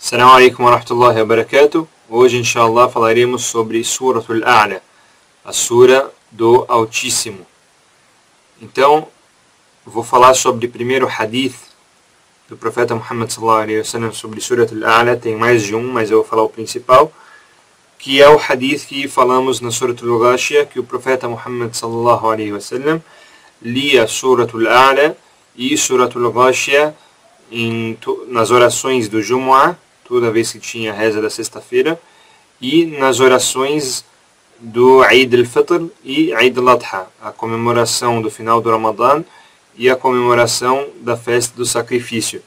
Assalamu alaikum wa rahmatullahi wa barakatuh. Hoje, inshallah, falaremos sobre Suratul A'la, a Sura do Altíssimo. Então, vou falar sobre o primeiro hadith do profeta Muhammad sallallahu alaihi wasallam sobre Suratul A'la. Tem mais de um, mas eu vou falar o principal, que é o hadith que falamos na Suratul Ghashiyah, que o profeta Muhammad sallallahu alaihi wasallam lia Suratul A'la e Suratul Ghashiyah nas orações do Jumu'ah, toda vez que tinha a reza da sexta-feira, e nas orações do Eid al-Fitr e Eid al-Adha, a comemoração do final do Ramadã e a comemoração da festa do sacrifício.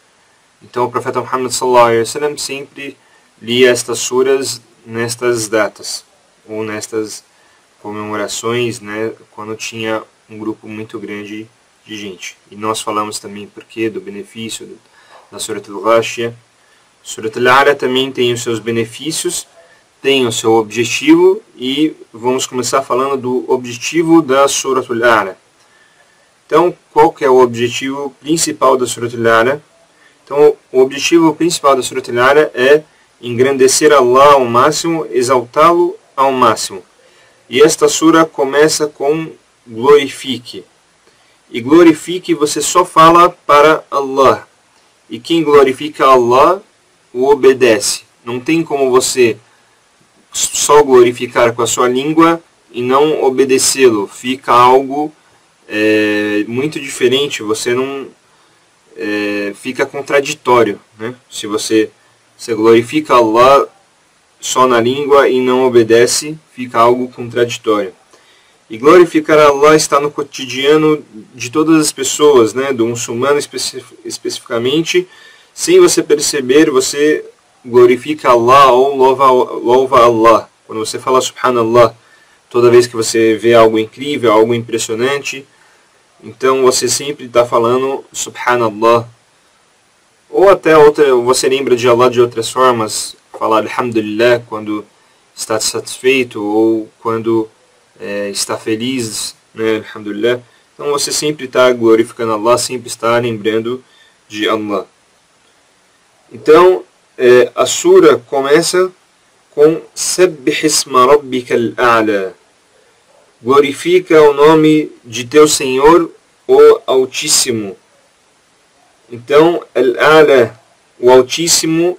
Então o profeta Muhammad sallallahu alaihi wasallam sempre lia estas suras nestas datas, ou nestas comemorações, né, quando tinha um grupo muito grande de gente. E nós falamos também porque do benefício da Suratul Ghashiyah. Suratul A'la também tem os seus benefícios, tem o seu objetivo, e vamos começar falando do objetivo da Suratul A'la. Então, qual que é o objetivo principal da Suratul A'la? Então, o objetivo principal da Suratul A'la é engrandecer Allah ao máximo, exaltá-lo ao máximo. E esta sura começa com glorifique. E glorifique você só fala para Allah. E quem glorifica Allah o obedece. Não tem como você só glorificar com a sua língua e não obedecê-lo. Fica algo muito diferente. Você não fica contraditório, né? Se você glorifica Allah só na língua e não obedece, fica algo contraditório. E glorificar Allah está no cotidiano de todas as pessoas, né? Do muçulmano especificamente. Sem você perceber, você glorifica Allah ou louva Allah. Quando você fala Subhanallah, toda vez que você vê algo incrível, algo impressionante, então você sempre está falando Subhanallah. Ou até você lembra de Allah de outras formas, falar Alhamdulillah quando está satisfeito ou quando está feliz, né? Alhamdulillah. Então você sempre está glorificando Allah, sempre está lembrando de Allah. Então, a sura começa com Sabbih isma rabbikal a'la. Glorifica o nome de teu Senhor, o Altíssimo. Então, Al-A'la, o Altíssimo,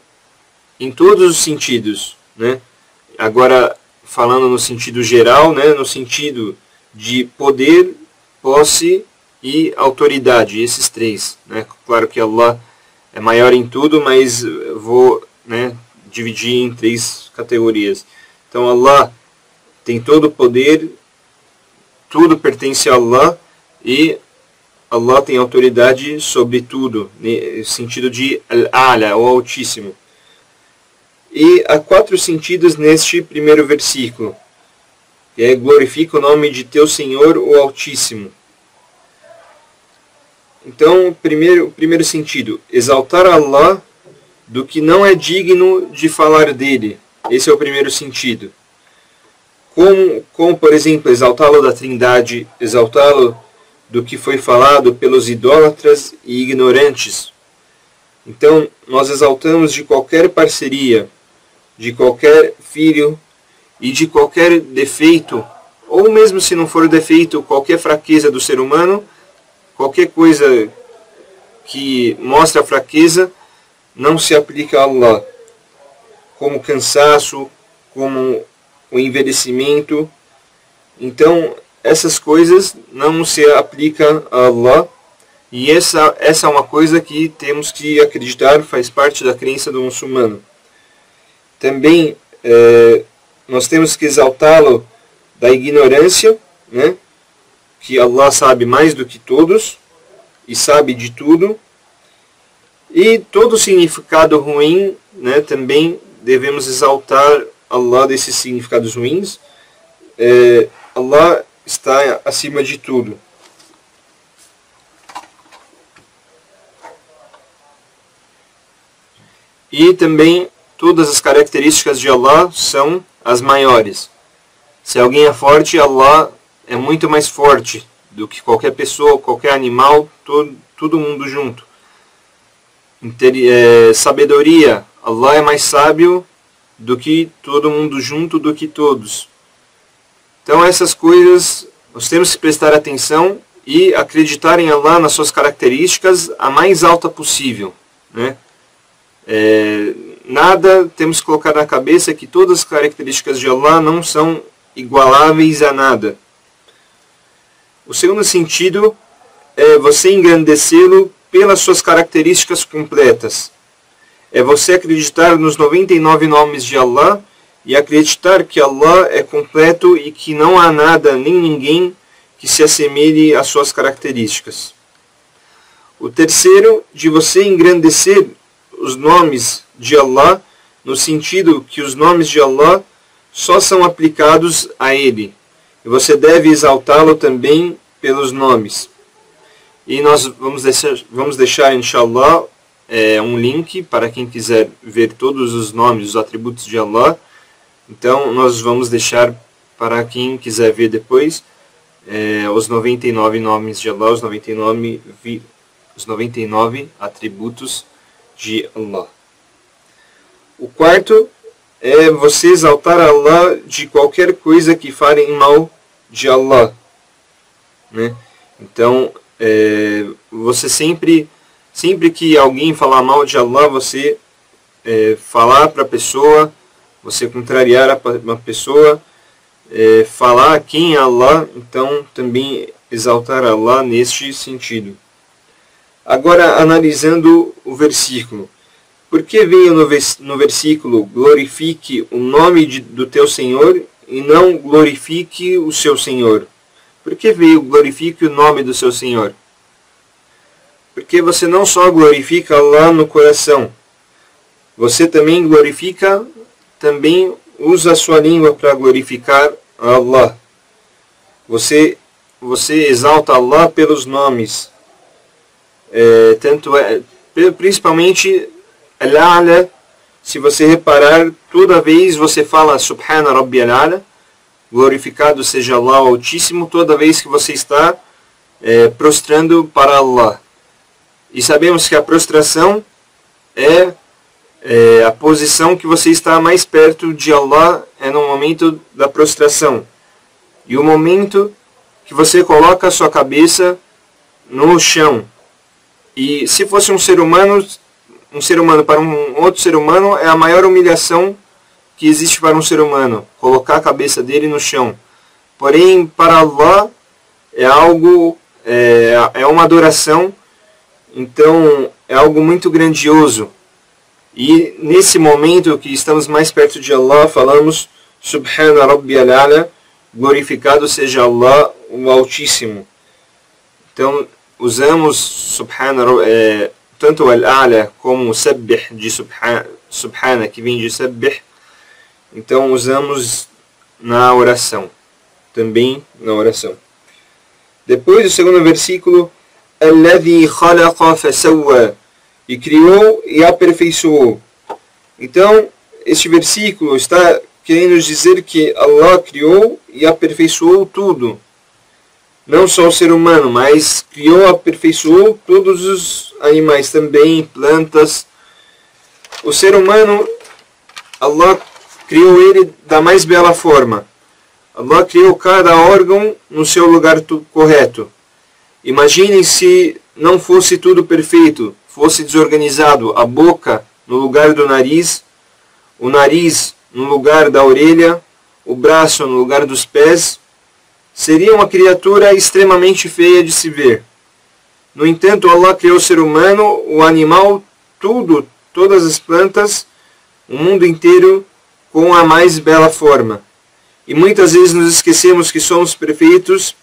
em todos os sentidos, né? Agora, falando no sentido geral, né? No sentido de poder, posse e autoridade, esses três, né? Claro que Allah é maior em tudo, mas vou, né, dividir em três categorias. Então Allah tem todo o poder, tudo pertence a Allah, e Allah tem autoridade sobre tudo, no sentido de Al-A'la, o Altíssimo. E há 4 sentidos neste primeiro versículo, que é glorifica o nome de teu Senhor, o Altíssimo. Então, o primeiro sentido, exaltar Allah do que não é digno de falar dele. Esse é o primeiro sentido. Como por exemplo, exaltá-lo da Trindade, exaltá-lo do que foi falado pelos idólatras e ignorantes. Então, nós exaltamos de qualquer parceria, de qualquer filho e de qualquer defeito, ou mesmo se não for defeito, qualquer fraqueza do ser humano. Qualquer coisa que mostra fraqueza não se aplica a Allah, como cansaço, como o envelhecimento. Então, essas coisas não se aplicam a Allah, e essa é uma coisa que temos que acreditar, faz parte da crença do muçulmano. Também nós temos que exaltá-lo da ignorância, né? Que Allah sabe mais do que todos e sabe de tudo. E todo significado ruim, né, também devemos exaltar Allah desses significados ruins. Allah está acima de tudo. E também todas as características de Allah são as maiores. Se alguém é forte, Allah é muito mais forte do que qualquer pessoa, qualquer animal, todo mundo junto. Sabedoria, Allah é mais sábio do que todo mundo junto, do que todos. Então essas coisas nós temos que prestar atenção e acreditar em Allah nas suas características a mais alta possível, né? Nada temos que colocar na cabeça que todas as características de Allah não são igualáveis a nada. O segundo sentido é você engrandecê-lo pelas suas características completas. É você acreditar nos 99 nomes de Allah e acreditar que Allah é completo e que não há nada nem ninguém que se assemelhe às suas características. O terceiro, de você engrandecer os nomes de Allah, no sentido que os nomes de Allah só são aplicados a Ele. E você deve exaltá-lo também pelos nomes. E nós vamos deixar, inshallah, um link para quem quiser ver todos os nomes, os atributos de Allah. Então nós vamos deixar para quem quiser ver depois os 99 nomes de Allah, os 99 atributos de Allah. O quarto é você exaltar Allah de qualquer coisa que falem mal de Allah, né? Então, você sempre que alguém falar mal de Allah, você falar para a pessoa, você contrariar uma pessoa, falar quem é Allah, então também exaltar Allah neste sentido. Agora, analisando o versículo. Por que veio no versículo glorifique o nome do teu Senhor e não glorifique o seu Senhor? Por que veio glorifique o nome do seu Senhor? Porque você não só glorifica Allah no coração, você também também usa a sua língua para glorificar Allah. Você exalta Allah pelos nomes. Principalmente Al-A'la, se você reparar, toda vez você fala Subhana Rabbi Al-A'la, glorificado seja Allah Altíssimo, toda vez que você está prostrando para Allah. E sabemos que a prostração é a posição que você está mais perto de Allah, é no momento da prostração. E o momento que você coloca a sua cabeça no chão. E se fosse um ser humano para um outro ser humano é a maior humilhação que existe para um ser humano, colocar a cabeça dele no chão. Porém, para Allah é algo, é uma adoração, então é algo muito grandioso. E nesse momento que estamos mais perto de Allah, falamos Subhana Rabbi Al-A'la, glorificado seja Allah o Altíssimo. Então usamos Subhana, tanto Al-A'la como Sabbih de Subhana, que vem de Sabbih. Então usamos na oração, também na oração. Depois, o segundo versículo, Alladhi khalaqa fasawwa, e criou e aperfeiçoou. Então, este versículo está querendo dizer que Allah criou e aperfeiçoou tudo. Não só o ser humano, mas criou e aperfeiçoou todos os animais também, plantas. O ser humano, Allah criou ele da mais bela forma. Allah criou cada órgão no seu lugar correto. Imaginem se não fosse tudo perfeito, fosse desorganizado, a boca no lugar do nariz, o nariz no lugar da orelha, o braço no lugar dos pés, seria uma criatura extremamente feia de se ver. No entanto, Allah criou o ser humano, o animal, tudo, todas as plantas, o mundo inteiro com a mais bela forma. E muitas vezes nos esquecemos que somos perfeitos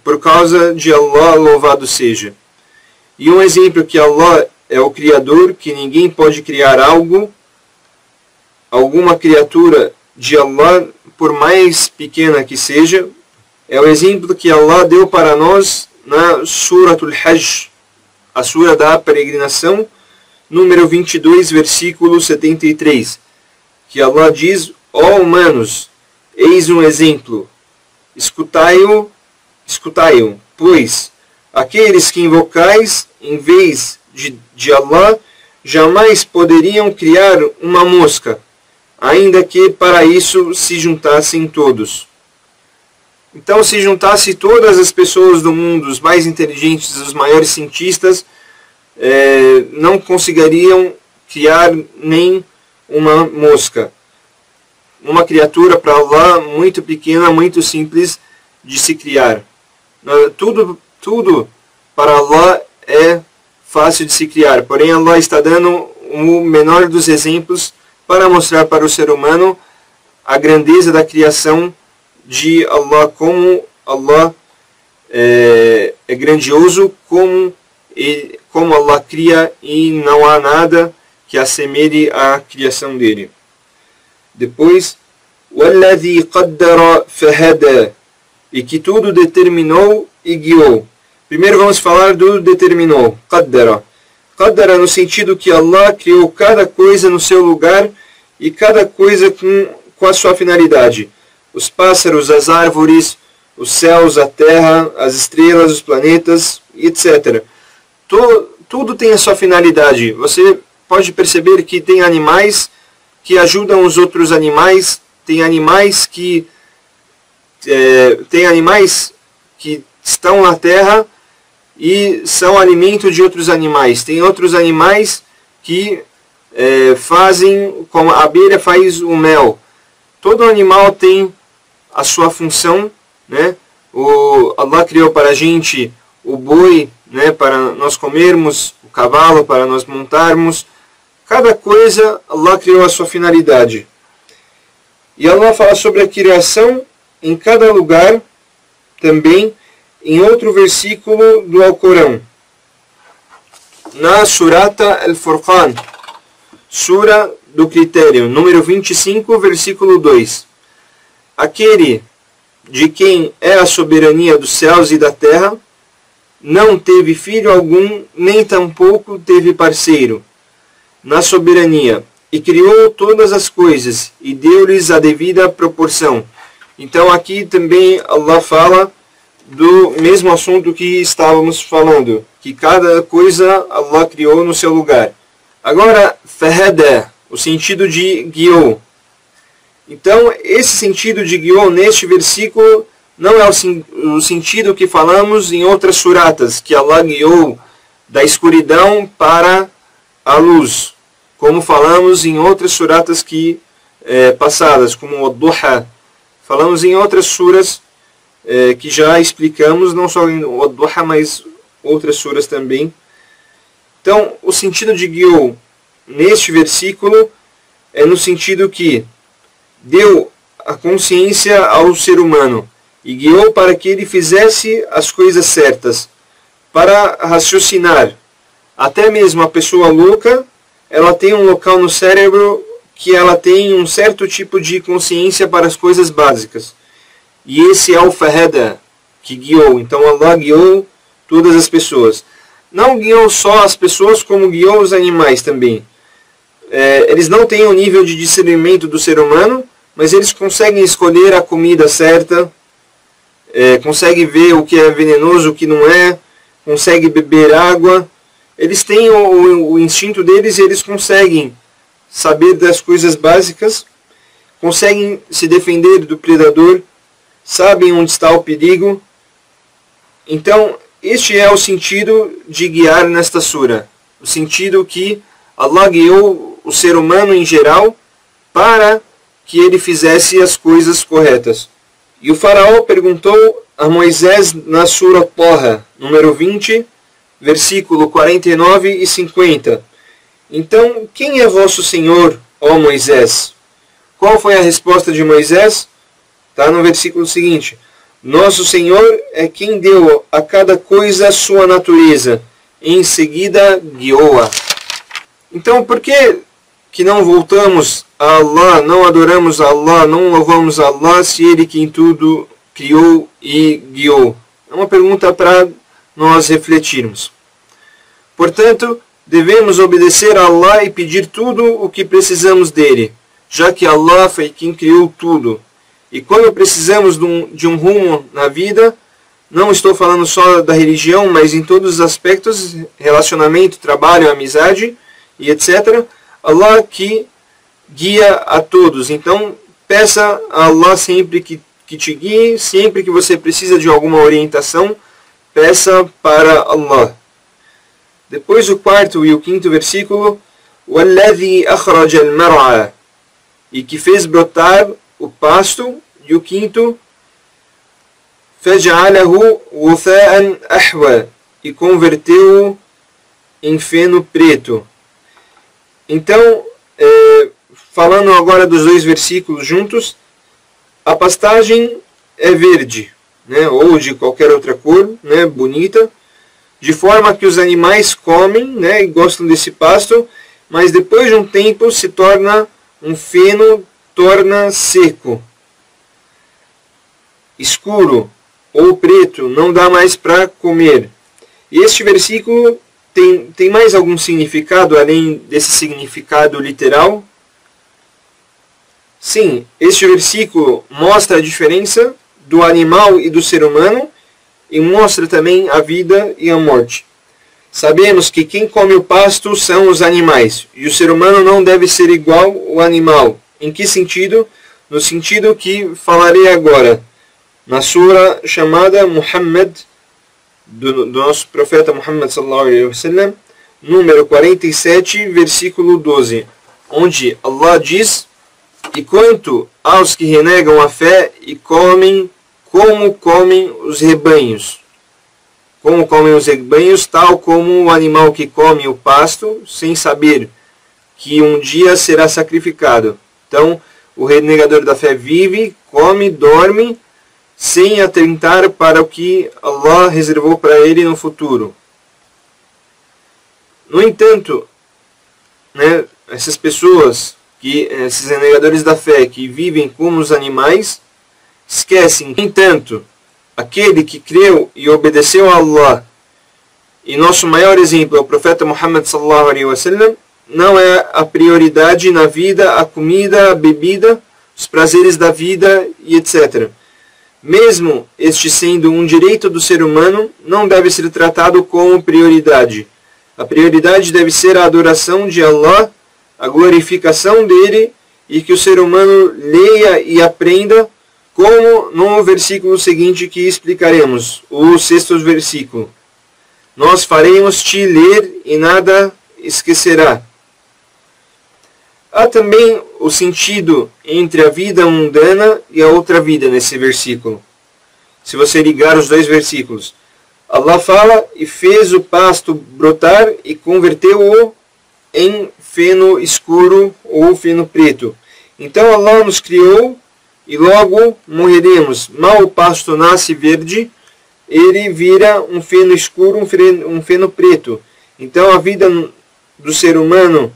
por causa de Allah, louvado seja. E um exemplo que Allah é o Criador, que ninguém pode criar alguma criatura de Allah, por mais pequena que seja, é o exemplo que Allah deu para nós na Suratul Hajj, a Sura da Peregrinação, número 22, versículo 73, que Allah diz: ó humanos, eis um exemplo, escutai-o, pois aqueles que invocais em vez de Allah jamais poderiam criar uma mosca, ainda que para isso se juntassem todos. Então, se juntasse todas as pessoas do mundo, os mais inteligentes, os maiores cientistas, não conseguiriam criar nem uma mosca. Uma criatura para Allah muito pequena, muito simples de se criar. Tudo para Allah é fácil de se criar, porém Allah está dando o menor dos exemplos para mostrar para o ser humano a grandeza da criação de Allah, como Allah é grandioso, como Allah cria e não há nada que assemelhe à criação dele. Depois, وَالَّذِي قَدَّرَ فَهَدَى, e que tudo determinou e guiou. Primeiro vamos falar do determinou, qaddara. Qaddara no sentido que Allah criou cada coisa no seu lugar e cada coisa com a sua finalidade. Os pássaros, as árvores, os céus, a terra, as estrelas, os planetas, etc. Tudo tem a sua finalidade. Você pode perceber que tem animais que ajudam os outros animais, tem animais que estão na terra e são alimento de outros animais. Tem outros animais que fazem, como a abelha faz o mel. Todo animal tem a sua função, né? Allah criou para a gente o boi, né, para nós comermos, o cavalo para nós montarmos. Cada coisa Allah criou a sua finalidade. E Allah fala sobre a criação em cada lugar, também em outro versículo do Alcorão. Na Surata Al-Furqan, Sura do Critério, número 25, versículo 2. Aquele de quem é a soberania dos céus e da terra, não teve filho algum, nem tampouco teve parceiro na soberania, e criou todas as coisas, e deu-lhes a devida proporção. Então aqui também Allah fala do mesmo assunto que estávamos falando, que cada coisa Allah criou no seu lugar. Agora, fahada, o sentido de guiou. Então, esse sentido de guiou neste versículo não é o sentido que falamos em outras suratas, que Allah guiou da escuridão para a luz, como falamos em outras suratas passadas, como o Duha. Falamos em outras suras que já explicamos, não só em o Duha, mas outras suras também. Então, o sentido de guiou neste versículo é no sentido que deu a consciência ao ser humano e guiou para que ele fizesse as coisas certas, para raciocinar. Até mesmo a pessoa louca, ela tem um local no cérebro que ela tem um certo tipo de consciência para as coisas básicas. E esse é o fahada, que guiou. Então Allah guiou todas as pessoas. Não guiou só as pessoas, como guiou os animais também. Eles não têm o nível de discernimento do ser humano, mas eles conseguem escolher a comida certa, conseguem ver o que é venenoso, o que não é, conseguem beber água. Eles têm o instinto deles e eles conseguem saber das coisas básicas, conseguem se defender do predador, sabem onde está o perigo. Então, este é o sentido de guiar nesta sura. O sentido que Allah guiou o ser humano em geral para que ele fizesse as coisas corretas. E o faraó perguntou a Moisés na sura Taha, número 20, versículo 49 e 50. Então, quem é vosso Senhor, ó Moisés? Qual foi a resposta de Moisés? Está no versículo seguinte. Nosso Senhor é quem deu a cada coisa a sua natureza, e em seguida guiou-a. Então, por que não voltamos a Allah, não adoramos a Allah, não louvamos a Allah, se Ele quem tudo criou e guiou? É uma pergunta para nós refletirmos. Portanto, devemos obedecer a Allah e pedir tudo o que precisamos dele, já que Allah foi quem criou tudo. E quando precisamos de um rumo na vida, não estou falando só da religião, mas em todos os aspectos, relacionamento, trabalho, amizade, e etc. Allah que guia a todos. Então, peça a Allah sempre que te guie, sempre que você precisa de alguma orientação, peça para Allah. Depois o quarto e o quinto versículo, وَالَّذِي أَخْرَجَ الْمَرْعَى, e que fez brotar o pasto, e o quinto, فَجْعَلَهُ غُثَاءً أَحْوَى, e converteu-o em feno preto. Então, falando agora dos dois versículos juntos, a pastagem é verde, né, ou de qualquer outra cor, né, bonita, de forma que os animais comem, né, e gostam desse pasto, mas depois de um tempo se torna um feno, torna seco, escuro ou preto, não dá mais para comer. E este versículo tem mais algum significado além desse significado literal? Sim, este versículo mostra a diferença do animal e do ser humano e mostra também a vida e a morte. Sabemos que quem come o pasto são os animais e o ser humano não deve ser igual ao animal. Em que sentido? No sentido que falarei agora, na sura chamada Muhammad, do nosso profeta Muhammad sallallahu alaihi wasallam, número 47, versículo 12, onde Allah diz: e quanto aos que renegam a fé e comem como comem os rebanhos, tal como o animal que come o pasto, sem saber que um dia será sacrificado. Então, o renegador da fé vive, come, dorme, sem atentar para o que Allah reservou para ele no futuro. No entanto, né, essas pessoas, esses renegadores da fé que vivem como os animais, esquecem. No entanto, aquele que creu e obedeceu a Allah, e nosso maior exemplo é o profeta Muhammad sallallahu alaihi wasallam, não é a prioridade na vida a comida, a bebida, os prazeres da vida e etc. Mesmo este sendo um direito do ser humano, não deve ser tratado como prioridade. A prioridade deve ser a adoração de Allah, a glorificação dele, e que o ser humano leia e aprenda, como no versículo seguinte que explicaremos, o sexto versículo. Nós faremos-te ler e nada esquecerá. Há também o sentido entre a vida mundana e a outra vida nesse versículo. Se você ligar os dois versículos, Allah fala: e fez o pasto brotar e converteu-o em feno escuro ou feno preto. Então Allah nos criou e logo morreremos. Mal o pasto nasce verde, ele vira um feno escuro, um feno preto. Então a vida do ser humano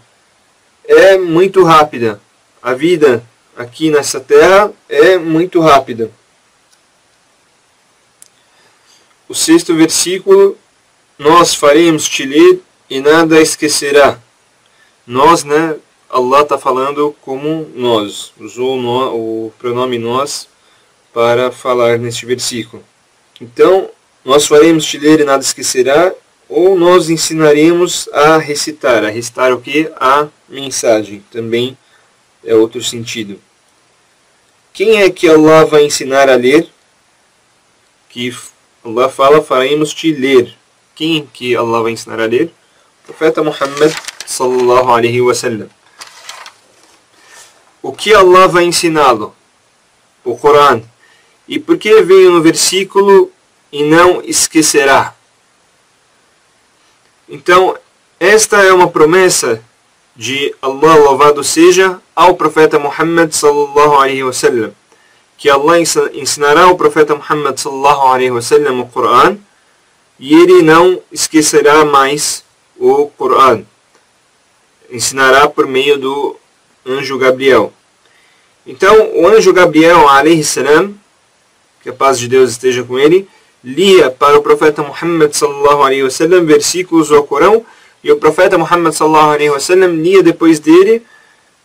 é muito rápida. A vida aqui nessa terra é muito rápida. O sexto versículo, nós faremos-te ler e nada esquecerá. Nós, né? Allah está falando como nós. Usou o pronome nós para falar neste versículo. Então, nós faremos-te ler e nada esquecerá, ou nós ensinaremos a recitar. A recitar o que? A mensagem. Também é outro sentido. Quem é que Allah vai ensinar a ler? Que Allah fala: faremos-te ler. Quem que Allah vai ensinar a ler? O profeta Muhammad sallallahu alaihi wasallam. O que Allah vai ensiná-lo? O Corão. E por que veio no versículo e não esquecerá? Então, esta é uma promessa de Allah, louvado seja, ao profeta Muhammad sallallahu alaihi wasallam, que Allah ensinará ao profeta Muhammad sallallahu alaihi wasallam o Corão, e ele não esquecerá mais o Corão. Ensinará por meio do anjo Gabriel. Então, o anjo Gabriel alaihi salam, que a paz de Deus esteja com ele, lia para o profeta Muhammad sallallahu alaihi wasallam versículos do Corão, e o profeta Muhammad sallallahu alaihi wasallam lia depois dele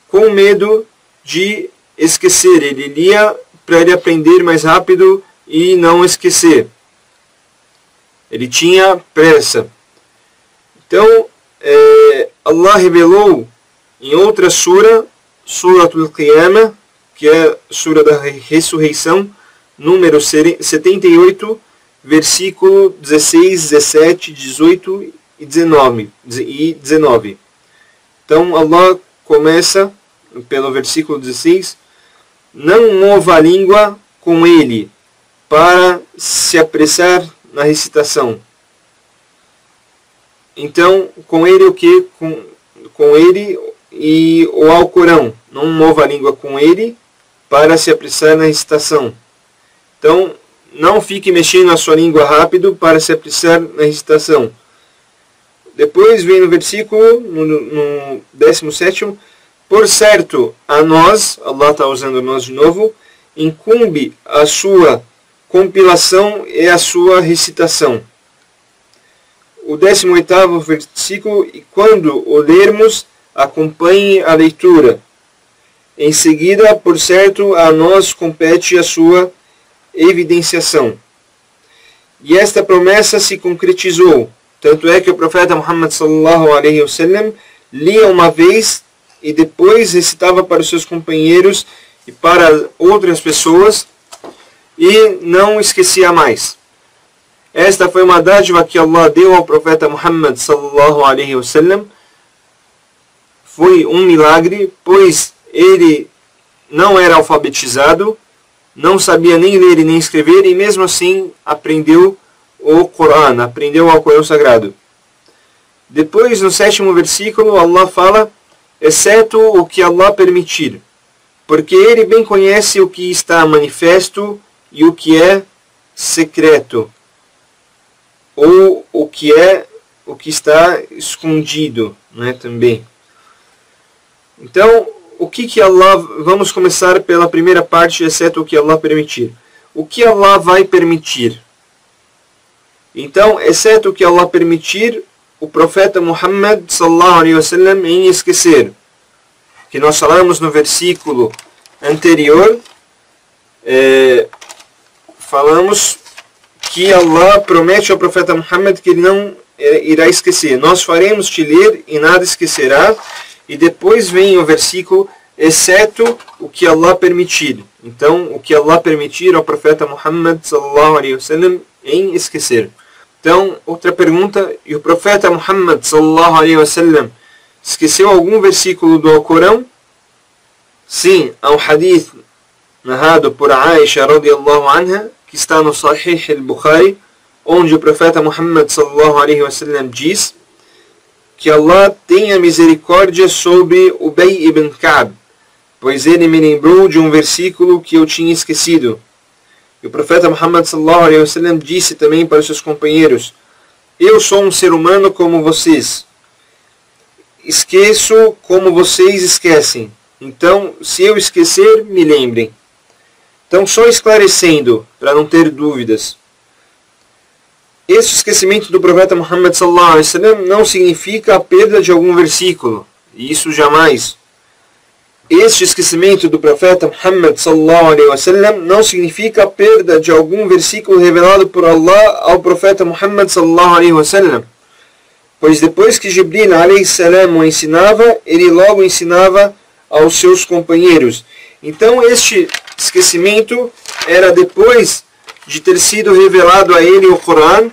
com medo de esquecer. Ele lia para ele aprender mais rápido e não esquecer. Ele tinha pressa. Então, Allah revelou em outra sura, Suratul Qiyamah, que é a sura da ressurreição, número 78, versículo 16, 17, 18 e 19. Então Allah começa pelo versículo 16: não mova a língua com ele, para se apressar na recitação. Então, com ele o que? Com ele e o Alcorão. Não mova a língua com ele, para se apressar na recitação. Então, não fique mexendo a sua língua rápido para se apressar na recitação. Depois vem no versículo, no 17, por certo, a nós, Allah está usando nós de novo, incumbe a sua compilação e a sua recitação. O 18º versículo, e quando o lermos, acompanhe a leitura. Em seguida, por certo, a nós compete a sua evidenciação. E esta promessa se concretizou. Tanto é que o profeta Muhammad sallallahu alaihi wasallam lia uma vez e depois recitava para os seus companheiros e para outras pessoas e não esquecia mais. Esta foi uma dádiva que Allah deu ao profeta Muhammad sallallahu alaihi wasallam. Foi um milagre, pois ele não era alfabetizado, não sabia nem ler e nem escrever, e mesmo assim aprendeu o Corão, aprendeu o Alcorão Sagrado. Depois, no 7º versículo, Allah fala: exceto o que Allah permitir, porque ele bem conhece o que está manifesto e o que é secreto, ou o que está escondido, né, também. Então, o que Allah... Vamos começar pela primeira parte, exceto o que Allah permitir. O que Allah vai permitir? Então, exceto o que Allah permitir, o profeta Muhammad sallallahu alaihi wasallam em esquecer. Que nós falamos no versículo anterior, falamos que Allah promete ao profeta Muhammad que ele não irá esquecer. Nós faremos te ler e nada esquecerá. E depois vem o versículo, exceto o que Allah permitir. Então, o que Allah permitir ao profeta Muhammad sallallahu alaihi wasallam em esquecer. Então, outra pergunta, e o profeta Muhammad sallallahu alaihi wasallam esqueceu algum versículo do Alcorão? Sim, há um hadith narrado por Aisha radiyallahu anha, que está no Sahih al-Bukhari, onde o profeta Muhammad sallallahu alaihi wasallam diz que Allah tenha misericórdia sobre Ubay ibn Ka'b, pois ele me lembrou de um versículo que eu tinha esquecido. E o profeta Muhammad sallallahu alaihi wasallam disse também para os seus companheiros: eu sou um ser humano como vocês, esqueço como vocês esquecem, então se eu esquecer, me lembrem. Então, só esclarecendo, para não ter dúvidas, esse esquecimento do profeta Muhammad sallallahu alaihi wasallam não significa a perda de algum versículo, isso jamais. Este esquecimento do profeta Muhammad sallallahu alaihi wasallam não significa a perda de algum versículo revelado por Allah ao profeta Muhammad sallallahu alaihi wasallam, pois depois que Jibril alaihi salam o ensinava, ele logo ensinava aos seus companheiros. Então este esquecimento era depois de ter sido revelado a ele o Corão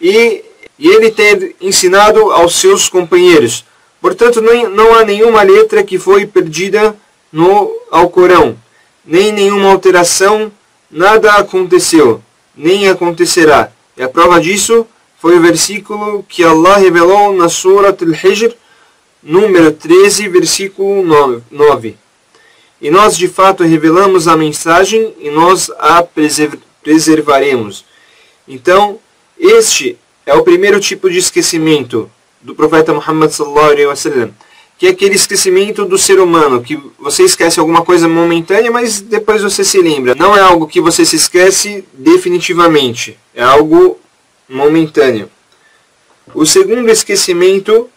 e ele ter ensinado aos seus companheiros. Portanto, não há nenhuma letra que foi perdida no Alcorão, nem nenhuma alteração, nada aconteceu, nem acontecerá. E a prova disso foi o versículo que Allah revelou na Surat al-Hijr, número 13, versículo 9. E nós de fato revelamos a mensagem e nós a preservaremos. Então, este é o primeiro tipo de esquecimento do profeta Muhammad sallallahu alaihi wasallam, que é aquele esquecimento do ser humano, que você esquece alguma coisa momentânea, mas depois você se lembra. Não é algo que você se esquece definitivamente, é algo momentâneo. O segundo esquecimento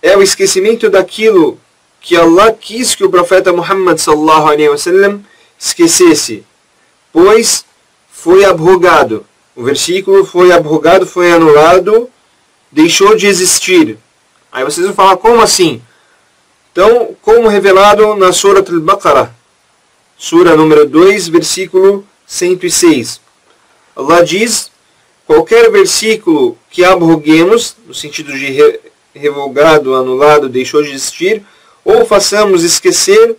é o esquecimento daquilo que Allah quis que o profeta Muhammad sallallahu alaihi wasallam esquecesse, pois foi abrogado. O versículo foi abrogado, foi anulado, deixou de existir. Aí vocês vão falar, como assim? Então, como revelado na Surah Al-Baqarah, Sura número 2, versículo 106. Allah diz, qualquer versículo que abroguemos, no sentido de revogado, anulado, deixou de existir, ou façamos esquecer,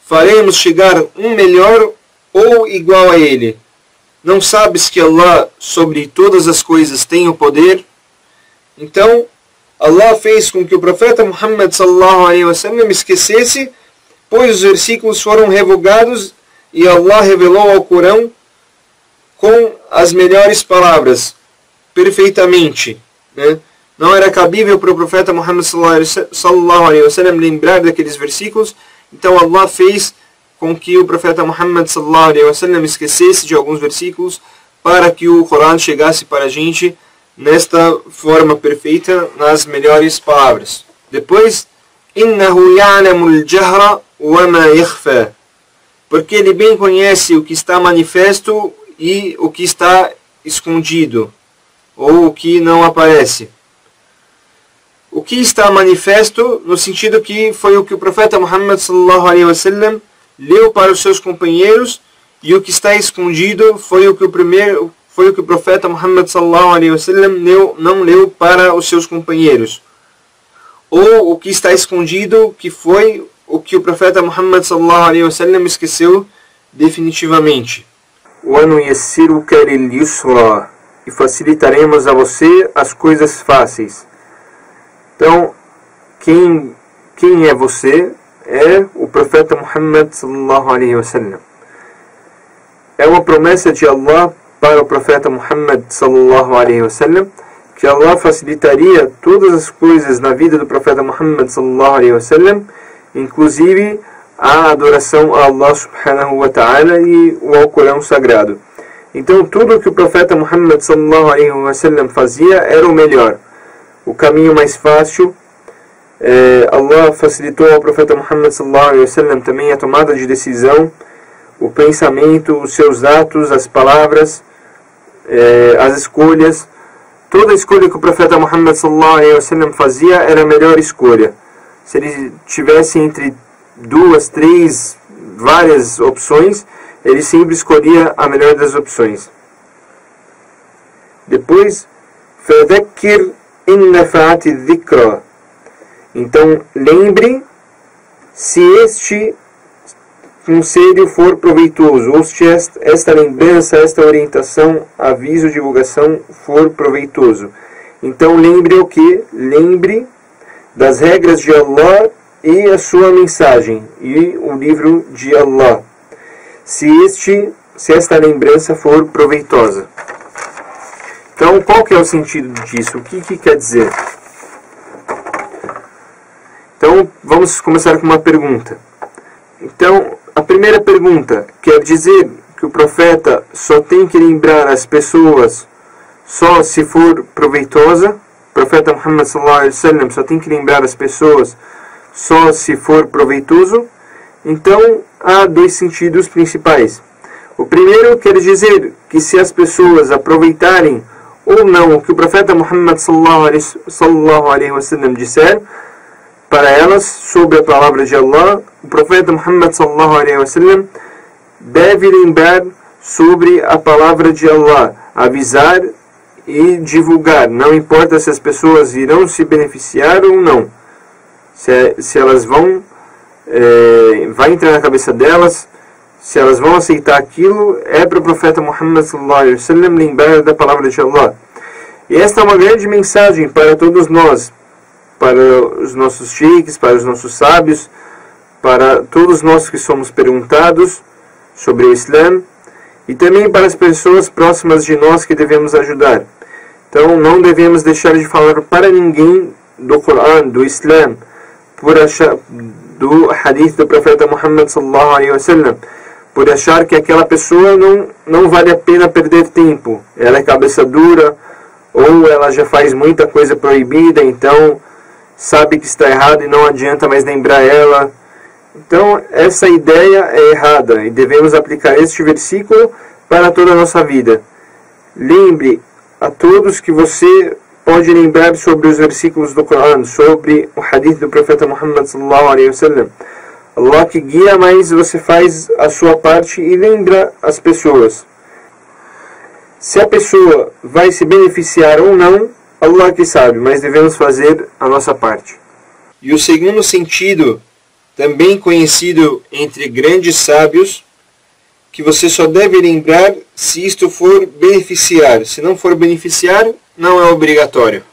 faremos chegar um melhor ou igual a ele. Não sabes que Allah sobre todas as coisas tem o poder? Então, Allah fez com que o profeta Muhammad sallallahu alaihi wasallam esquecesse, pois os versículos foram revogados e Allah revelou ao Corão com as melhores palavras, perfeitamente, né? Não era cabível para o profeta Muhammad sallallahu alaihi wasallam lembrar daqueles versículos, então Allah fez com que o profeta Muhammad sallallahu alaihi wasallam esquecesse de alguns versículos para que o Corão chegasse para a gente nesta forma perfeita, nas melhores palavras. Depois, innahu ya'lamul jahra wa ma yakhfa, porque ele bem conhece o que está manifesto e o que está escondido, ou o que não aparece. O que está manifesto, no sentido que foi o que o profeta Muhammad sallallahu alaihi wasallam leu para os seus companheiros, e o que está escondido foi o que o profeta Muhammad sallallahu alaihi wasallam não leu para os seus companheiros. Ou o que está escondido, que foi o que o profeta Muhammad sallallahu alaihi wasallam esqueceu definitivamente. وَنُيَسِّرُكَ لِلْيُسْرَى, e facilitaremos a você as coisas fáceis. Então, quem é você? É o profeta Muhammad sallallahu alaihi wasallam. É uma promessa de Allah para o profeta Muhammad sallallahu alaihi wasallam que Allah facilitaria todas as coisas na vida do profeta Muhammad sallallahu alaihi wasallam, inclusive a adoração a Allah subhanahu wa ta'ala e o Alcorão sagrado. Então tudo o que o profeta Muhammad sallallahu alaihi wasallam fazia era o melhor, o caminho mais fácil. Allah facilitou ao profeta Muhammad sallallahu alaihi wasallam também a tomada de decisão, o pensamento, os seus atos, as palavras, as escolhas. Toda escolha que o profeta Muhammad sallallahu alaihi wasallam fazia era a melhor escolha. Se ele tivesse entre 2, 3, várias opções, ele sempre escolhia a melhor das opções. Depois, فَذَكِّرْ إِنْ نَفَعَتِ الذِّكْرَى, então lembre se este conselho for proveitoso, ou se esta lembrança, esta orientação, aviso, divulgação for proveitoso. Então lembre o que? Lembre das regras de Allah e a sua mensagem e o livro de Allah, se esta lembrança for proveitosa. Então qual que é o sentido disso? O que quer dizer? Então vamos começar com uma pergunta. Então a primeira pergunta quer dizer que o profeta só tem que lembrar as pessoas só se for proveitosa? O profeta Muhammad sallallahu alaihi wasallam só tem que lembrar as pessoas só se for proveitoso? Então há dois sentidos principais. O primeiro quer dizer que se as pessoas aproveitarem ou não o que o profeta Muhammad sallallahu alaihi wasallam disser para elas sobre a palavra de Allah, o profeta Muhammad sallallahu alaihi wasallam deve lembrar sobre a palavra de Allah, avisar e divulgar. Não importa se as pessoas irão se beneficiar ou não, se elas vai entrar na cabeça delas, se elas vão aceitar aquilo, é para o profeta Muhammad sallallahu alaihi wasallam lembrar da palavra de Allah. E esta é uma grande mensagem para todos nós, para os nossos sheikhs, para os nossos sábios, para todos nós que somos perguntados sobre o Islã, e também para as pessoas próximas de nós que devemos ajudar. Então não devemos deixar de falar para ninguém do Corão, do Islã, do hadith do profeta Muhammad sallallahu alaihi wasallam, por achar que aquela pessoa não vale a pena perder tempo, ela é cabeça dura, ou ela já faz muita coisa proibida, então sabe que está errado e não adianta mais lembrar ela. Então essa ideia é errada e devemos aplicar este versículo para toda a nossa vida. Lembre a todos que você pode lembrar sobre os versículos do Coran, sobre o hadith do profeta Muhammad sallallahu alaihi wasallam. Allah que guia, mas você faz a sua parte e lembra as pessoas. Se a pessoa vai se beneficiar ou não, Allah que sabe, mas devemos fazer a nossa parte. E o segundo sentido, também conhecido entre grandes sábios, que você só deve lembrar se isto for beneficiar. Se não for beneficiar, não é obrigatório.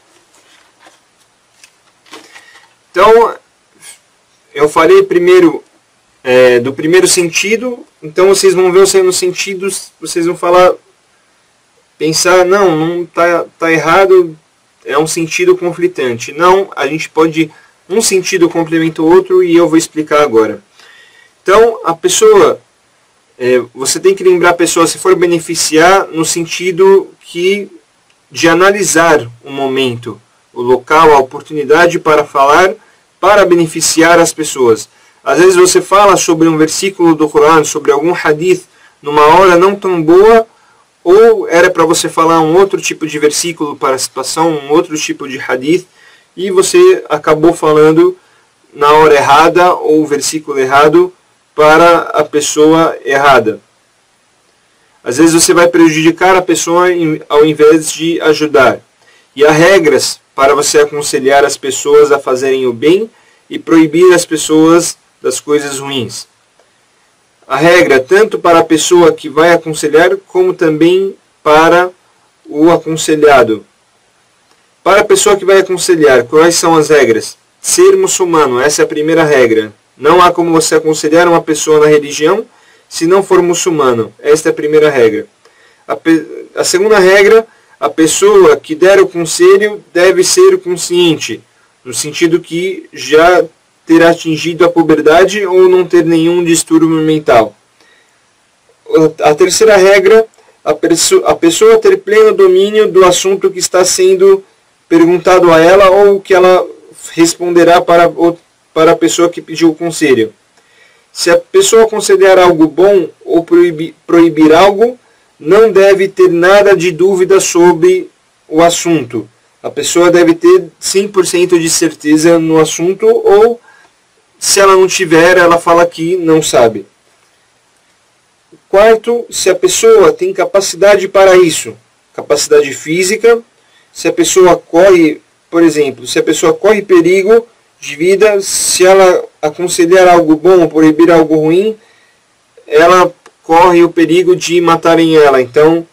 Então, eu falei primeiro do primeiro sentido, então vocês vão ver os seus sentidos, vocês vão pensar, não tá errado, é um sentido conflitante. Não, a gente pode, um sentido complementa o outro e eu vou explicar agora. Então, a pessoa, você tem que lembrar a pessoa se for beneficiar no sentido de analisar o momento, o local, a oportunidade para falar, para beneficiar as pessoas. Às vezes você fala sobre um versículo do Coran, sobre algum hadith, numa hora não tão boa, ou era para você falar um outro tipo de versículo para a situação, um outro tipo de hadith, e você acabou falando na hora errada, ou o versículo errado, para a pessoa errada. Às vezes você vai prejudicar a pessoa ao invés de ajudar. E há regras para você aconselhar as pessoas a fazerem o bem e proibir as pessoas das coisas ruins. A regra tanto para a pessoa que vai aconselhar, como também para o aconselhado. Para a pessoa que vai aconselhar, quais são as regras? Ser muçulmano, essa é a primeira regra. Não há como você aconselhar uma pessoa na religião se não for muçulmano. Esta é a primeira regra. A segunda regra, a pessoa que der o conselho deve ser consciente, no sentido que já ter atingido a puberdade ou não ter nenhum distúrbio mental. A terceira regra, a pessoa ter pleno domínio do assunto que está sendo perguntado a ela ou que ela responderá para a pessoa que pediu o conselho. Se a pessoa aconselhar algo bom ou proibir algo, não deve ter nada de dúvida sobre o assunto. A pessoa deve ter 100% de certeza no assunto, ou se ela não tiver, ela fala que não sabe. Quarto, se a pessoa tem capacidade para isso, capacidade física, se a pessoa corre, por exemplo, se a pessoa corre perigo de vida, se ela aconselhar algo bom ou proibir algo ruim, ela corre o perigo de matarem ela. Então,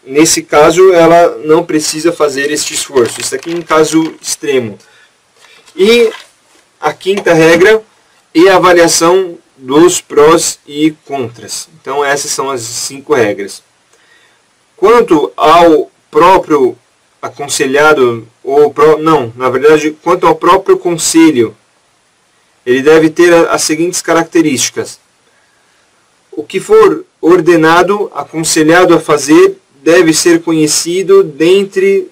nesse caso, ela não precisa fazer este esforço. Isso aqui é um caso extremo. E a quinta regra é a avaliação dos prós e contras. Então essas são as 5 regras. Quanto ao próprio aconselhado, quanto ao próprio conselho, ele deve ter as seguintes características. O que for ordenado, aconselhado a fazer, deve ser conhecido dentro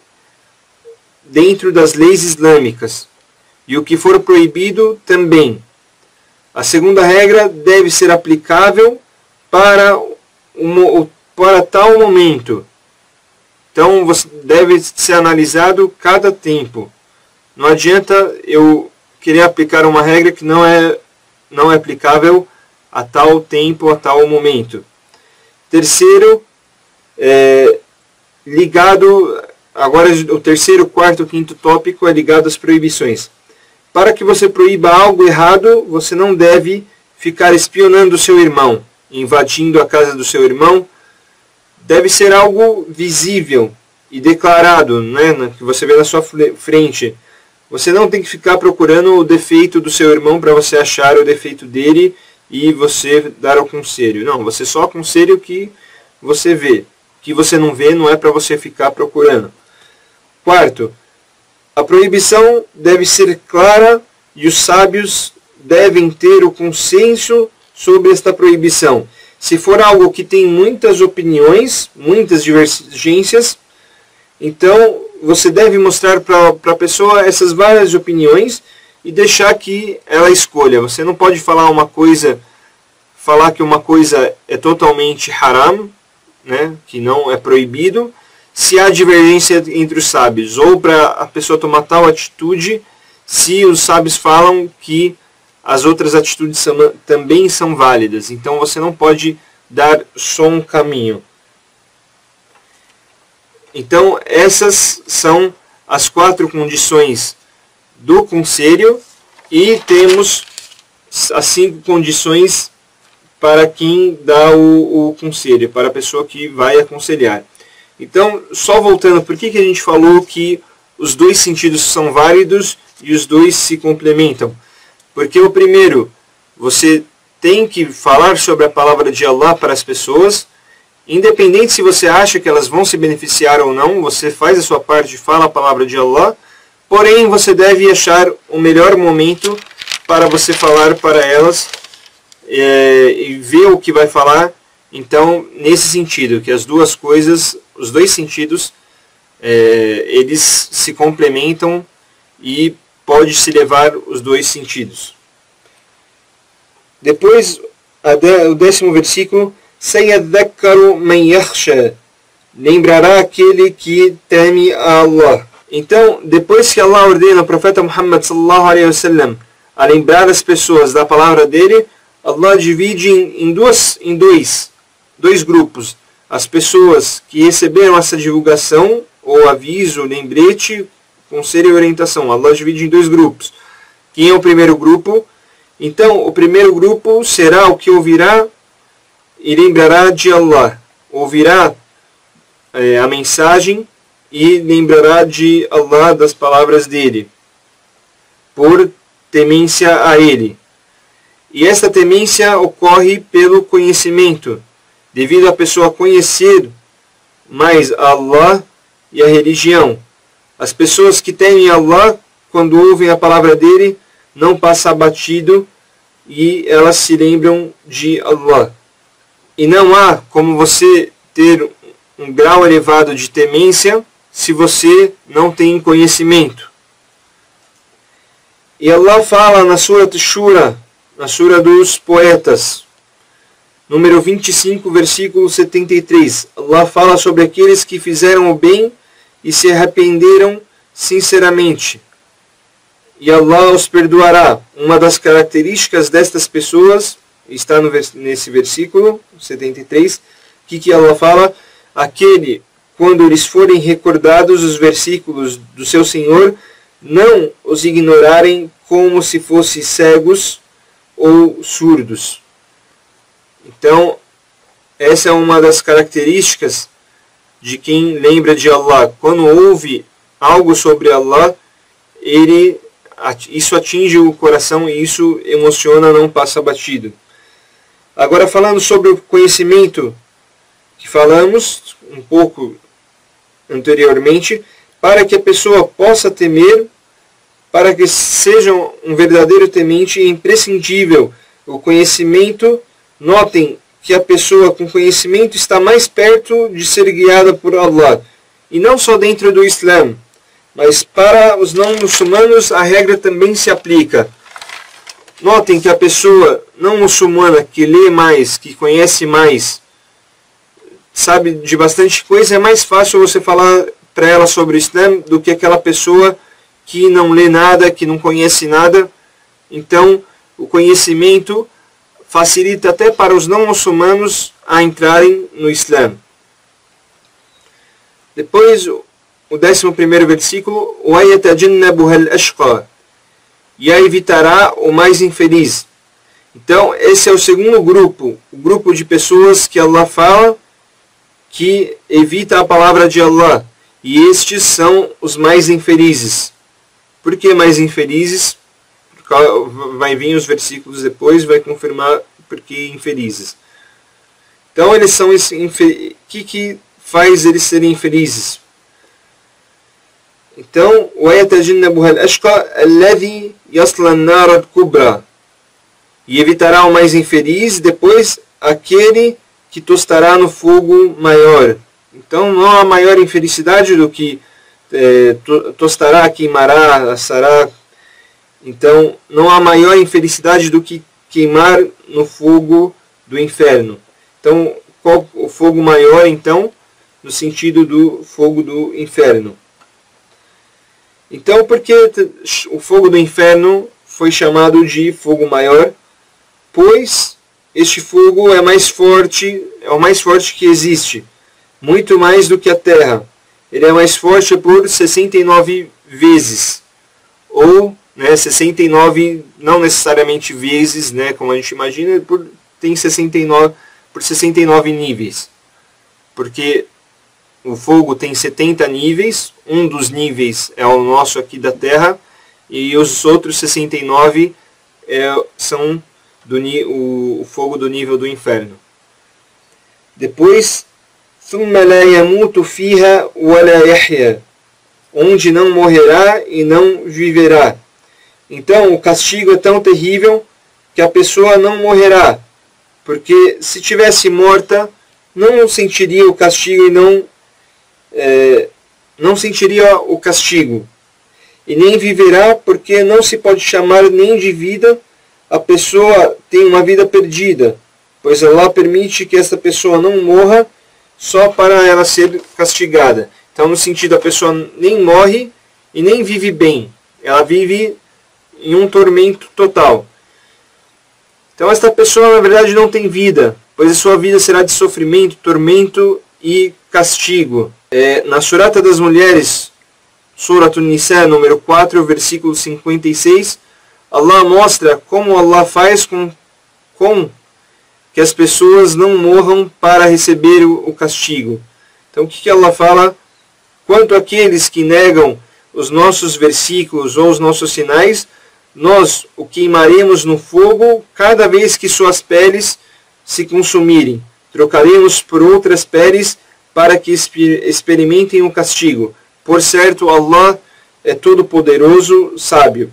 das leis islâmicas. E o que for proibido também. A segunda regra deve ser aplicável para tal momento. Então deve ser analisado cada tempo. Não adianta eu querer aplicar uma regra que não é aplicável a tal tempo, a tal momento. Terceiro, agora o terceiro, quarto, quinto tópico é ligado às proibições. Para que você proíba algo errado, você não deve ficar espionando o seu irmão, invadindo a casa do seu irmão. Deve ser algo visível e declarado, né, que você vê na sua frente. Você não tem que ficar procurando o defeito do seu irmão para você achar o defeito dele e você dar o conselho. Não, você só aconselha o que você vê. O que você não vê não é para você ficar procurando. Quarto, a proibição deve ser clara e os sábios devem ter o consenso sobre esta proibição. Se for algo que tem muitas opiniões, muitas divergências, então você deve mostrar para a pessoa essas várias opiniões e deixar que ela escolha. Você não pode falar que uma coisa é totalmente haram, né, que não é proibido, se há divergência entre os sábios, ou para a pessoa tomar tal atitude, se os sábios falam que as outras atitudes também são válidas. Então você não pode dar só um caminho. Então essas são as 4 condições do conselho, e temos as 5 condições para quem dá o conselho, para a pessoa que vai aconselhar. Então, só voltando, por que a gente falou que os 2 sentidos são válidos e os 2 se complementam? Porque o primeiro, você tem que falar sobre a palavra de Allah para as pessoas, independente se você acha que elas vão se beneficiar ou não, você faz a sua parte e fala a palavra de Allah, porém você deve achar o melhor momento para você falar para elas e ver o que vai falar. Então, nesse sentido, que as 2 coisas, os 2 sentidos, eles se complementam e pode se levar os 2 sentidos. Depois, o 10º versículo, Sayadhakkaru man yakhsha, lembrará aquele que teme a Allah. Então, depois que Allah ordena ao profeta Muhammad sallallahu alaihi wasallam a lembrar as pessoas da palavra dele, Allah divide em dois grupos. As pessoas que receberam essa divulgação, ou aviso, lembrete, conselho e orientação. Allah divide em 2 grupos. Quem é o primeiro grupo? Então, o primeiro grupo será o que ouvirá e lembrará de Allah. Ouvirá a mensagem e lembrará de Allah, das palavras dele, por temência a ele. E essa temência ocorre pelo conhecimento, devido a pessoa conhecer mais Allah e a religião. As pessoas que temem Allah, quando ouvem a palavra dele, não passa batido e elas se lembram de Allah. E não há como você ter um grau elevado de temência se você não tem conhecimento. E Allah fala na Surah Shura, na Surah dos Poetas, número 25, versículo 73. Allah fala sobre aqueles que fizeram o bem e se arrependeram sinceramente, e Allah os perdoará. Uma das características destas pessoas está nesse versículo 73, que Allah fala: aquele, quando eles forem recordados os versículos do seu Senhor, não os ignorarem como se fossem cegos ou surdos. Então, essa é uma das características de quem lembra de Allah. Quando ouve algo sobre Allah, isso atinge o coração e isso emociona, não passa batido. Agora, falando sobre o conhecimento, que falamos um pouco anteriormente, para que a pessoa possa temer, para que seja um verdadeiro temente, é imprescindível o conhecimento. Notem que a pessoa com conhecimento está mais perto de ser guiada por Allah. E não só dentro do Islã, mas para os não muçulmanos a regra também se aplica. Notem que a pessoa não muçulmana que lê mais, que conhece mais, sabe de bastante coisa, é mais fácil você falar para ela sobre o Islã do que aquela pessoa que não lê nada, que não conhece nada. Então, o conhecimento facilita até para os não muçulmanos a entrarem no Islã. Depois, o 11º versículo, وَيَتَجَنَّبُهَا الْأَشْقَى, e a evitará o mais infeliz. Então, esse é o segundo grupo, o grupo de pessoas que Allah fala que evita a palavra de Allah, e estes são os mais infelizes. Por que mais infelizes? Vai vir os versículos depois, vai confirmar por que infelizes. Então, eles são o que faz eles serem infelizes? Então, وَيَتَجَنَّبُهَا الْأَشْقَى الَّذِي يَصْلَى النَّارَ الْكُبْرَى, e evitará o mais infeliz, depois aquele que tostará no fogo maior. Então, não há maior infelicidade do que tostará, queimará, assará. Então, não há maior infelicidade do que queimar no fogo do inferno. Então, qual o fogo maior, então? no sentido do fogo do inferno. Então, por que o fogo do inferno foi chamado de fogo maior? Pois este fogo é o mais forte que existe, muito mais do que a terra. Ele é mais forte por 69 vezes, ou 69, não necessariamente vezes, como a gente imagina, tem 69 por 69 níveis, porque o fogo tem 70 níveis, um dos níveis é o nosso aqui da Terra, e os outros 69 são o fogo do nível do inferno. Depois, ثُمَّ لَا يَمُوتُ فِيهَا وَلَا يَحْيَا, onde não morrerá e não viverá. Então, o castigo é tão terrível que a pessoa não morrerá, porque se tivesse morta, não sentiria o castigo e não sentiria o castigo. E nem viverá, porque não se pode chamar nem de vida. A pessoa tem uma vida perdida, pois Allah permite que essa pessoa não morra só para ela ser castigada. Então, no sentido, a pessoa nem morre e nem vive bem. Ela vive em um tormento total. Então, esta pessoa, na verdade, não tem vida, pois a sua vida será de sofrimento, tormento e castigo. Na Surata das Mulheres, Surat An-Nisa, número 4, versículo 56, Allah mostra como Allah faz com que as pessoas não morram para receber o castigo. Então, o que Allah fala? Quanto àqueles que negam os nossos versículos ou os nossos sinais, nós o queimaremos no fogo cada vez que suas peles se consumirem. Trocaremos por outras peles para que experimentem o castigo. Por certo, Allah é todo-poderoso, sábio.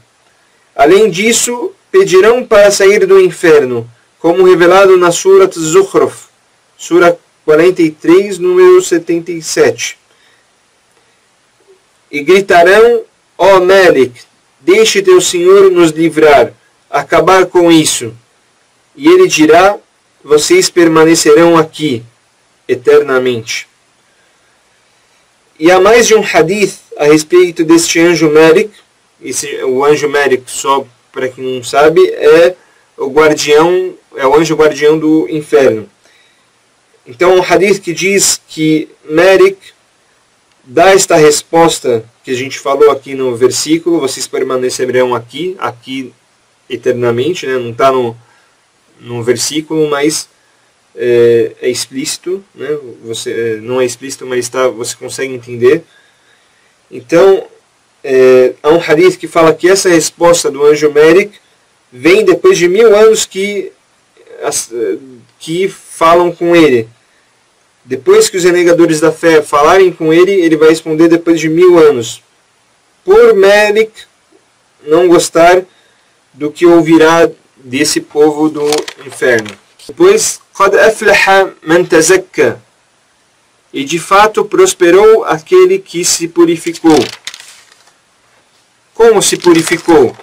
Além disso, pedirão para sair do inferno, como revelado na Surat Zukhruf, Sura 43, número 77. E gritarão: ó Malik, deixe teu Senhor nos livrar, acabar com isso. E ele dirá: vocês permanecerão aqui eternamente. E há mais de um hadith a respeito deste anjo Malik. O anjo Malik, só para quem não sabe, é o anjo guardião do inferno. Então, um hadith que diz que Malik dá esta resposta que a gente falou aqui no versículo: vocês permanecerão aqui eternamente, não está no versículo, mas é explícito, não é explícito, mas você consegue entender. Então, há um hadith que fala que essa resposta do anjo Malik vem depois de 1000 anos que falam com ele. Depois que os renegadores da fé falarem com ele, ele vai responder depois de 1000 anos. Por Malik não gostar do que ouvirá desse povo do inferno. Depois, قَدْ أَفْلَحَ مَنْ تَزَكَّى, e de fato prosperou aquele que se purificou. Como se purificou?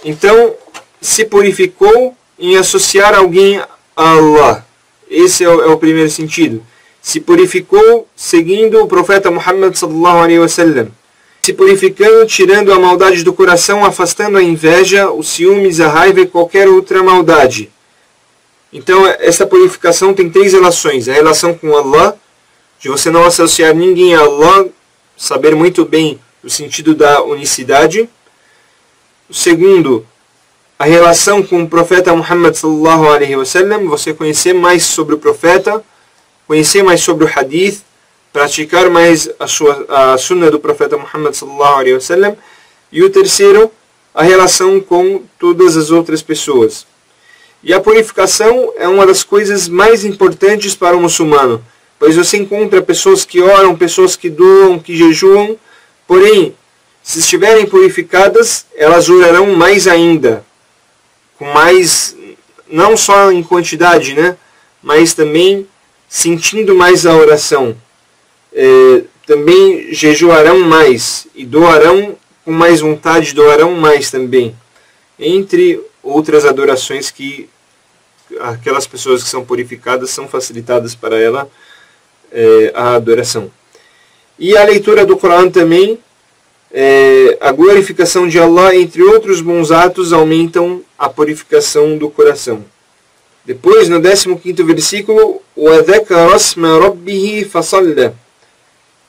Então, se purificou em associar alguém a Allah. Esse é o primeiro sentido. Se purificou seguindo o profeta Muhammad sallallahu alaihi wasallam. Se purificando, tirando a maldade do coração, afastando a inveja, os ciúmes, a raiva e qualquer outra maldade. Então, essa purificação tem 3 relações. A relação com Allah, de você não associar ninguém a Allah, saber muito bem o sentido da unicidade. O segundo, a relação com o profeta Muhammad sallallahu alaihi wasallam, você conhecer mais sobre o profeta, conhecer mais sobre o hadith, praticar mais a sunnah do profeta Muhammad sallallahu alaihi wasallam. E o terceiro, a relação com todas as outras pessoas. E a purificação é uma das coisas mais importantes para o muçulmano, pois você encontra pessoas que oram, pessoas que doam, que jejuam, porém, se estiverem purificadas, elas orarão mais ainda, com mais, não só em quantidade, mas também sentindo mais a oração. Também jejuarão mais e doarão com mais vontade, doarão mais também, entre outras adorações que aquelas pessoas que são purificadas são facilitadas para ela a adoração. E a leitura do Corão também, a glorificação de Allah, entre outros bons atos, aumentam a purificação do coração. Depois, no 15º versículo, وَذَكَرَ اسْمَ رَبِّهِ فَصَلَّى,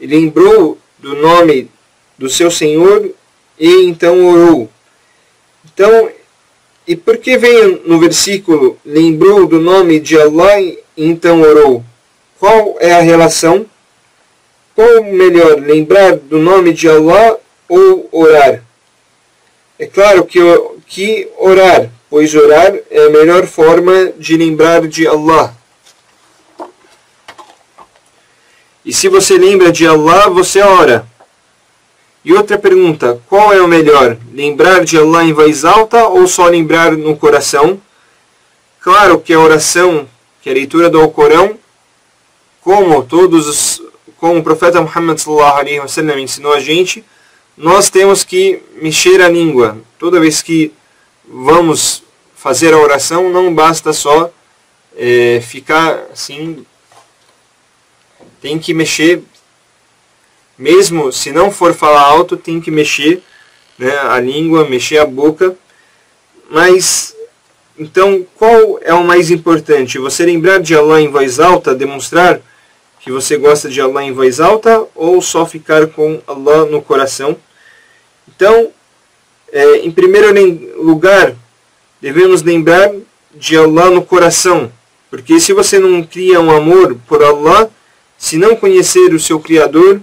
ele lembrou do nome do seu Senhor e então orou. Então, e por que vem no versículo, lembrou do nome de Allah e então orou? Qual é a relação? Qual melhor, lembrar do nome de Allah ou orar? É claro que orar, pois orar é a melhor forma de lembrar de Allah. E se você lembra de Allah, você ora. E outra pergunta, qual é o melhor? Lembrar de Allah em voz alta ou só lembrar no coração? Claro que a oração, que é a leitura do Alcorão, como o profeta Muhammad sallallahu alaihi wasallam ensinou a gente, nós temos que mexer a língua. Toda vez que vamos fazer a oração, não basta só ficar assim, tem que mexer. Mesmo se não for falar alto, tem que mexer, né, a língua, mexer a boca. Mas, então, qual é o mais importante? Você lembrar de Allah em voz alta, demonstrar que você gosta de Allah em voz alta, ou só ficar com Allah no coração? Então, em primeiro lugar, devemos lembrar de Allah no coração. Porque se você não cria um amor por Allah, se não conhecer o seu Criador,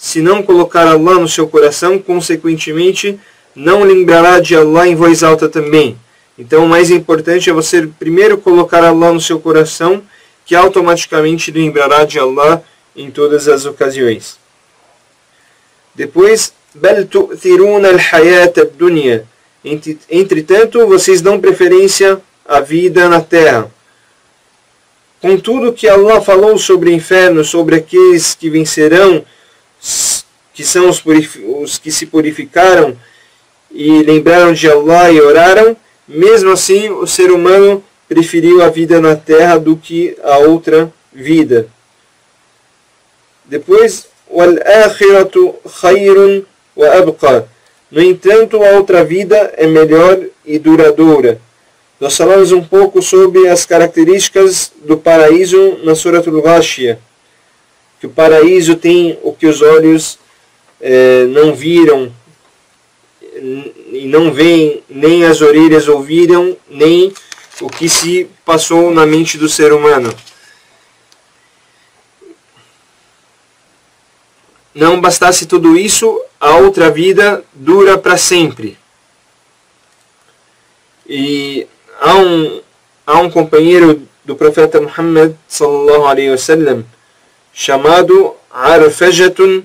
se não colocar Allah no seu coração, consequentemente, não lembrará de Allah em voz alta também. Então, o mais importante é você primeiro colocar Allah no seu coração, que automaticamente lembrará de Allah em todas as ocasiões. Depois, بَلْ تُؤْثِرُونَ الْحَيَاةَ الدُّنْيَا. Entretanto, vocês dão preferência à vida na terra. Com tudo que Allah falou sobre o inferno, sobre aqueles que vencerão, que são os que se purificaram e lembraram de Allah e oraram, mesmo assim o ser humano preferiu a vida na terra do que a outra vida. Depois, وَالْآخِرَةُ خَيْرٌ وَأَبْقَى. No entanto, a outra vida é melhor e duradoura. Nós falamos um pouco sobre as características do paraíso na Suratul Ghashiyah. Que o paraíso tem o que os olhos não viram, e não veem, nem as orelhas ouviram, nem o que se passou na mente do ser humano. Não bastasse tudo isso, a outra vida dura para sempre. E há um companheiro do profeta Muhammad sallallahu alaihi wasallam chamado Arfajatun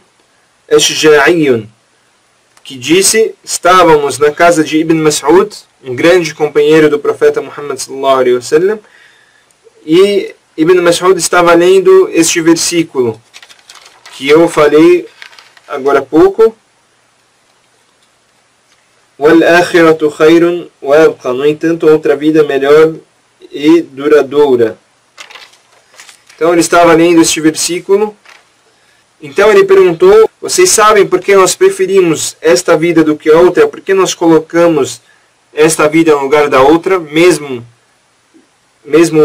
Ashja'iyun, que disse: estávamos na casa de Ibn Mas'ud, um grande companheiro do profeta Muhammad sallallahu alaihi wasallam, e Ibn Mas'ud estava lendo este versículo que eu falei agora há pouco, وَالْآخِرَةُ خَيْرٌ وَأَبْقَى. No entanto, outra vida melhor e duradoura. Então ele estava lendo este versículo. Então ele perguntou: vocês sabem por que nós preferimos esta vida do que a outra? Por que nós colocamos esta vida no lugar da outra, mesmo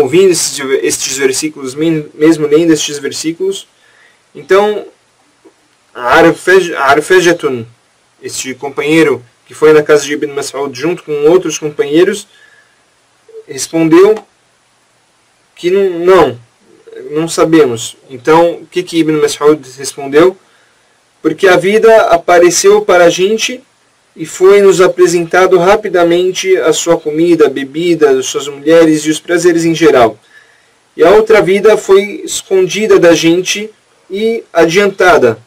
ouvindo estes versículos, mesmo lendo estes versículos? Então, Arfajatun, este companheiro que foi na casa de Ibn Mas'ud junto com outros companheiros, respondeu que não sabemos. Então, o que Ibn Mas'ud respondeu? Porque a vida apareceu para a gente e foi nos apresentado rapidamente a sua comida, a bebida, as suas mulheres e os prazeres em geral. E a outra vida foi escondida da gente e adiantada.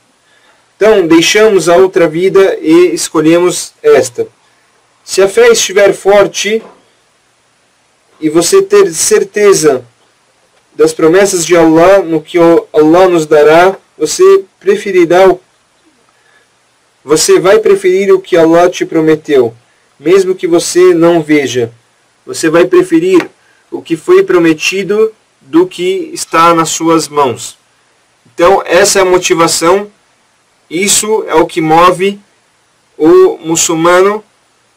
Então, deixamos a outra vida e escolhemos esta. Se a fé estiver forte e você ter certeza das promessas de Allah, no que Allah nos dará, você vai preferir o que Allah te prometeu, mesmo que você não veja. Você vai preferir o que foi prometido do que está nas suas mãos. Então essa é a motivação, isso é o que move o muçulmano,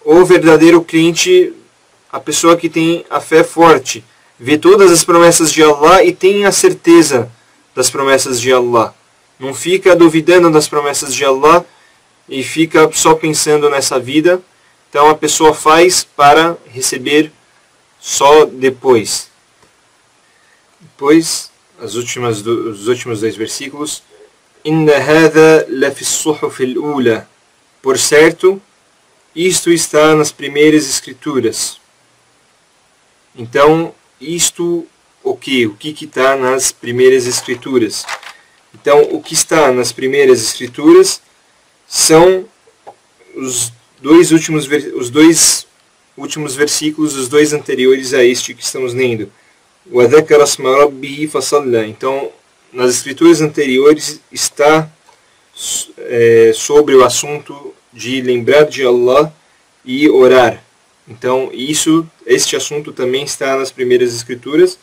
o verdadeiro crente, a pessoa que tem a fé forte, vê todas as promessas de Allah e tem a certeza das promessas de Allah. Não fica duvidando das promessas de Allah e fica só pensando nessa vida. Então a pessoa faz para receber só depois. Depois, os últimos dois versículos. Inna hadha la fi as-suhuf al-ula. Por certo, isto está nas primeiras escrituras. Então, isto o que? O que está nas primeiras escrituras? Então, o que está nas primeiras escrituras são os dois últimos versículos, os dois anteriores a este que estamos lendo. وَذَكَرَ اسْمَ رَبِّهِ فَصَلَّى. Então, nas escrituras anteriores está sobre o assunto de lembrar de Allah e orar. Então, este assunto também está nas primeiras escrituras.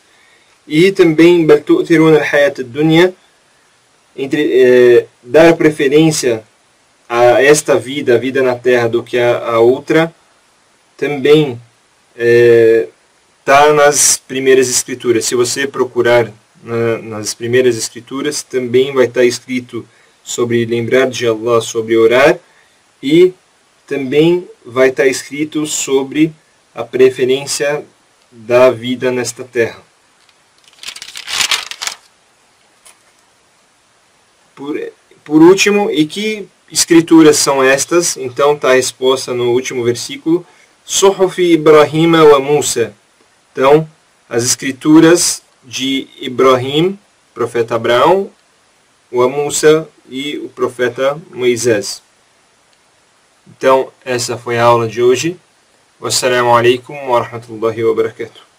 E também بَلْ تُؤْثِرُونَ الْحَيَاةَ الدُّنْيَا, dar preferência a esta vida, a vida na terra, do que a outra, também está nas primeiras escrituras. Se você procurar nas primeiras escrituras, também vai estar escrito sobre lembrar de Allah, sobre orar, e também vai estar escrito sobre a preferência da vida nesta terra. Por último, e que escrituras são estas? Então está a resposta no último versículo. Suhuf Ibrahim wa Musa. Então, as escrituras de Ibrahim, profeta Abraão, o Musa e o profeta Moisés. Então, essa foi a aula de hoje. Wassalamu alaikum wa rahmatullahi wa barakatuh.